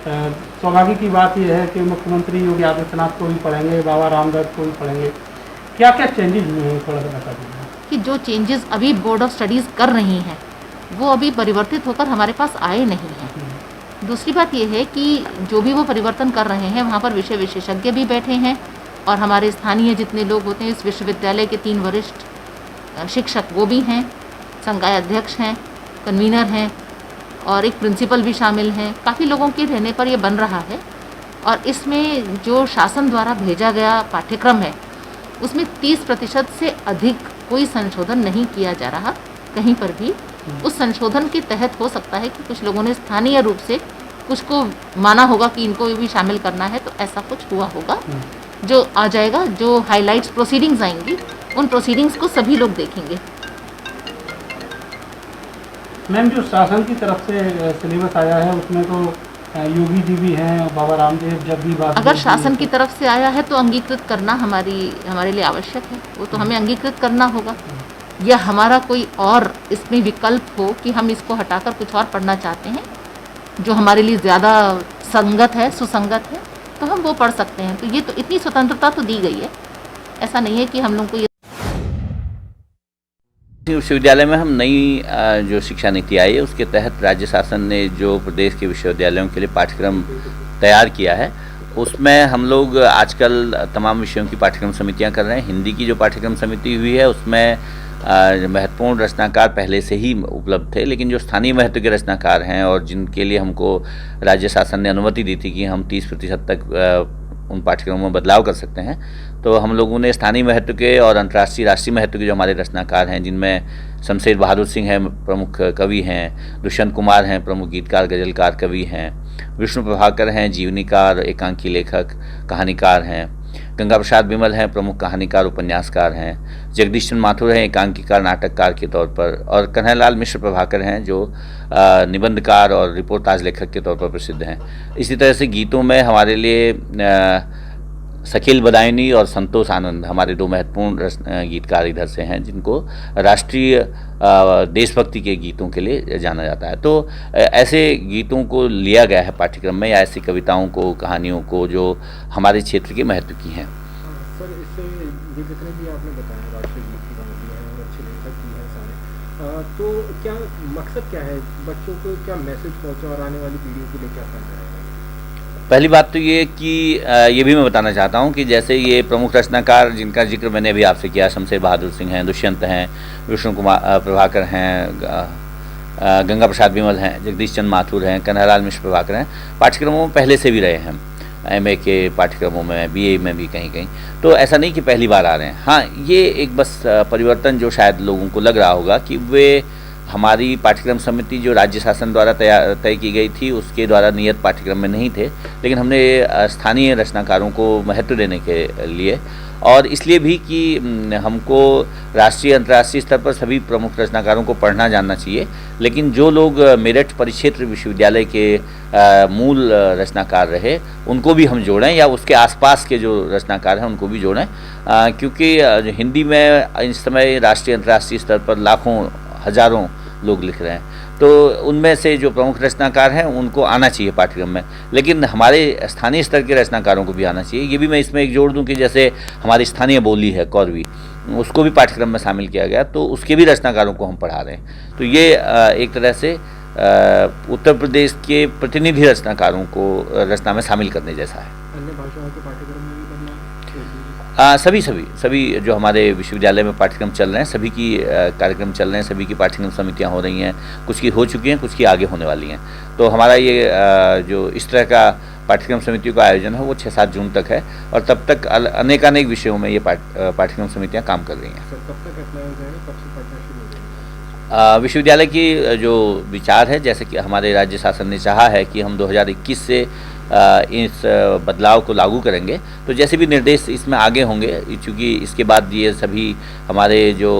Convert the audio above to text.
सौभाग्य की बात यह है कि मुख्यमंत्री योगी आदित्यनाथ को भी पढ़ेंगे, बाबा रामदेव को भी पढ़ेंगे। क्या क्या चेंजेस हुए हैं, थोड़ा सा बता दीजिए। कि जो चेंजेस अभी बोर्ड ऑफ स्टडीज़ कर रही हैं वो अभी परिवर्तित होकर हमारे पास आए नहीं हैं। दूसरी बात ये है कि जो भी वो परिवर्तन कर रहे हैं वहाँ पर विषय विशेषज्ञ भी बैठे हैं और हमारे स्थानीय जितने लोग होते हैं इस विश्वविद्यालय के 3 वरिष्ठ शिक्षक वो भी हैं, संकाय अध्यक्ष हैं, कन्वीनर हैं और एक प्रिंसिपल भी शामिल हैं। काफ़ी लोगों के रहने पर ये बन रहा है और इसमें जो शासन द्वारा भेजा गया पाठ्यक्रम है उसमें 30% से अधिक कोई संशोधन नहीं किया जा रहा कहीं पर भी। उस संशोधन के तहत हो सकता है कि कुछ लोगों ने स्थानीय रूप से कुछ को माना होगा कि इनको भी शामिल करना है, तो ऐसा कुछ हुआ होगा जो आ जाएगा। जो हाइलाइट्स प्रोसीडिंग्स आएंगी उन प्रोसीडिंग्स को सभी लोग देखेंगे। मैम, जो शासन की तरफ से सिलेबस आया है उसमें तो योगी जी भी हैं, बाबा रामदेव जब भी बात, अगर शासन की तरफ से आया है तो अंगीकृत करना हमारे लिए आवश्यक है, वो तो हमें अंगीकृत करना होगा। या हमारा कोई और इसमें विकल्प हो कि हम इसको हटाकर कुछ और पढ़ना चाहते हैं जो हमारे लिए ज़्यादा संगत है, सुसंगत है, तो हम वो पढ़ सकते हैं। तो ये तो इतनी स्वतंत्रता तो दी गई है, ऐसा नहीं है कि हम लोग को ये विश्वविद्यालय में हम नई जो शिक्षा नीति आई है उसके तहत राज्य शासन ने जो प्रदेश के विश्वविद्यालयों के लिए पाठ्यक्रम तैयार किया है उसमें हम लोग आजकल तमाम विषयों की पाठ्यक्रम समितियां कर रहे हैं। हिंदी की जो पाठ्यक्रम समिति हुई है उसमें महत्वपूर्ण रचनाकार पहले से ही उपलब्ध थे, लेकिन जो स्थानीय महत्व के रचनाकार हैं और जिनके लिए हमको राज्य शासन ने अनुमति दी थी कि हम 30% तक उन पाठ्यक्रमों में बदलाव कर सकते हैं, तो हम लोगों ने स्थानीय महत्व के और अंतर्राष्ट्रीय राष्ट्रीय महत्व के जो हमारे रचनाकार हैं जिनमें शमशेर बहादुर सिंह हैं, प्रमुख कवि हैं, दुष्यंत कुमार हैं, प्रमुख गीतकार गज़लकार कवि हैं, विष्णु प्रभाकर हैं, जीवनीकार एकांकी लेखक कहानीकार हैं, गंगा प्रसाद विमल हैं, प्रमुख कहानीकार उपन्यासकार हैं, जगदीश चंद्र माथुर हैं एकांकीकार नाटककार के तौर पर, और कन्हैयालाल मिश्र प्रभाकर हैं जो निबंधकार और रिपोर्टाज लेखक के तौर पर प्रसिद्ध हैं। इसी तरह से गीतों में हमारे लिए शकील बदायूनी और संतोष आनंद हमारे 2 महत्वपूर्ण गीतकार इधर से हैं जिनको राष्ट्रीय देशभक्ति के गीतों के लिए जाना जाता है। तो ऐसे गीतों को लिया गया है पाठ्यक्रम में, या ऐसी कविताओं को, कहानियों को जो हमारे क्षेत्र के महत्व की हैं। सर, इससे ये जितने भी आपने बताया राष्ट्रीय गीत की कहानियाँ हैं और अच्छे लेखक भी हैं सारे, तो क्या मकसद क्या है, बच्चों को क्या मैसेज पहुँचा और आने वाली पीढ़ियों के लिए क्या करना है? पहली बात तो ये कि ये भी मैं बताना चाहता हूँ कि जैसे ये प्रमुख रचनाकार जिनका जिक्र मैंने अभी आपसे किया, शमशेर बहादुर सिंह हैं, दुष्यंत हैं, विष्णु कुमार प्रभाकर हैं, गंगा प्रसाद विमल हैं, जगदीश चंद्र माथुर हैं, कन्हैयालाल मिश्र प्रभाकर हैं, पाठ्यक्रमों में पहले से भी रहे हैं, MA के पाठ्यक्रमों में, BA में भी कहीं कहीं, तो ऐसा नहीं कि पहली बार आ रहे हैं। हाँ, ये एक बस परिवर्तन जो शायद लोगों को लग रहा होगा कि वे हमारी पाठ्यक्रम समिति जो राज्य शासन द्वारा तय की गई थी उसके द्वारा नियत पाठ्यक्रम में नहीं थे, लेकिन हमने स्थानीय रचनाकारों को महत्व देने के लिए और इसलिए भी कि हमको राष्ट्रीय अंतर्राष्ट्रीय स्तर पर सभी प्रमुख रचनाकारों को पढ़ना जानना चाहिए, लेकिन जो लोग मेरठ परिक्षेत्र विश्वविद्यालय के मूल रचनाकार रहे उनको भी हम जोड़ें, या उसके आसपास के जो रचनाकार हैं उनको भी जोड़ें, क्योंकि हिंदी में इस समय राष्ट्रीय अंतर्राष्ट्रीय स्तर पर लाखों हज़ारों लोग लिख रहे हैं, तो उनमें से जो प्रमुख रचनाकार हैं उनको आना चाहिए पाठ्यक्रम में, लेकिन हमारे स्थानीय स्तर के रचनाकारों को भी आना चाहिए। ये भी मैं इसमें एक जोड़ दूं कि जैसे हमारी स्थानीय बोली है कौरवी, उसको भी पाठ्यक्रम में शामिल किया गया, तो उसके भी रचनाकारों को हम पढ़ा रहे हैं। तो ये एक तरह से उत्तर प्रदेश के प्रतिनिधि रचनाकारों को रचना में शामिल करने जैसा है। अन्य भाषाओं के पाठ्यक्रम में भी बदलाव? सभी जो हमारे विश्वविद्यालय में पाठ्यक्रम चल रहे हैं, सभी की कार्यक्रम चल रहे हैं, सभी की पाठ्यक्रम समितियां हो रही हैं, कुछ की हो चुकी हैं, कुछ की आगे होने वाली हैं। तो हमारा ये जो इस तरह का पाठ्यक्रम समितियों का आयोजन है वो 6-7 जून तक है, और तब तक अनेकानेक विषयों में ये पाठ्यक्रम समितियाँ काम कर रही हैं। सर, कब तक अप्लाई हो जाएगा, कब से पढ़ना शुरू हो जाएगा? विश्वविद्यालय की जो विचार है, जैसे कि हमारे राज्य शासन ने चाहा है कि हम 2021 से इस बदलाव को लागू करेंगे, तो जैसे भी निर्देश इसमें आगे होंगे, चूँकि इसके बाद ये सभी हमारे जो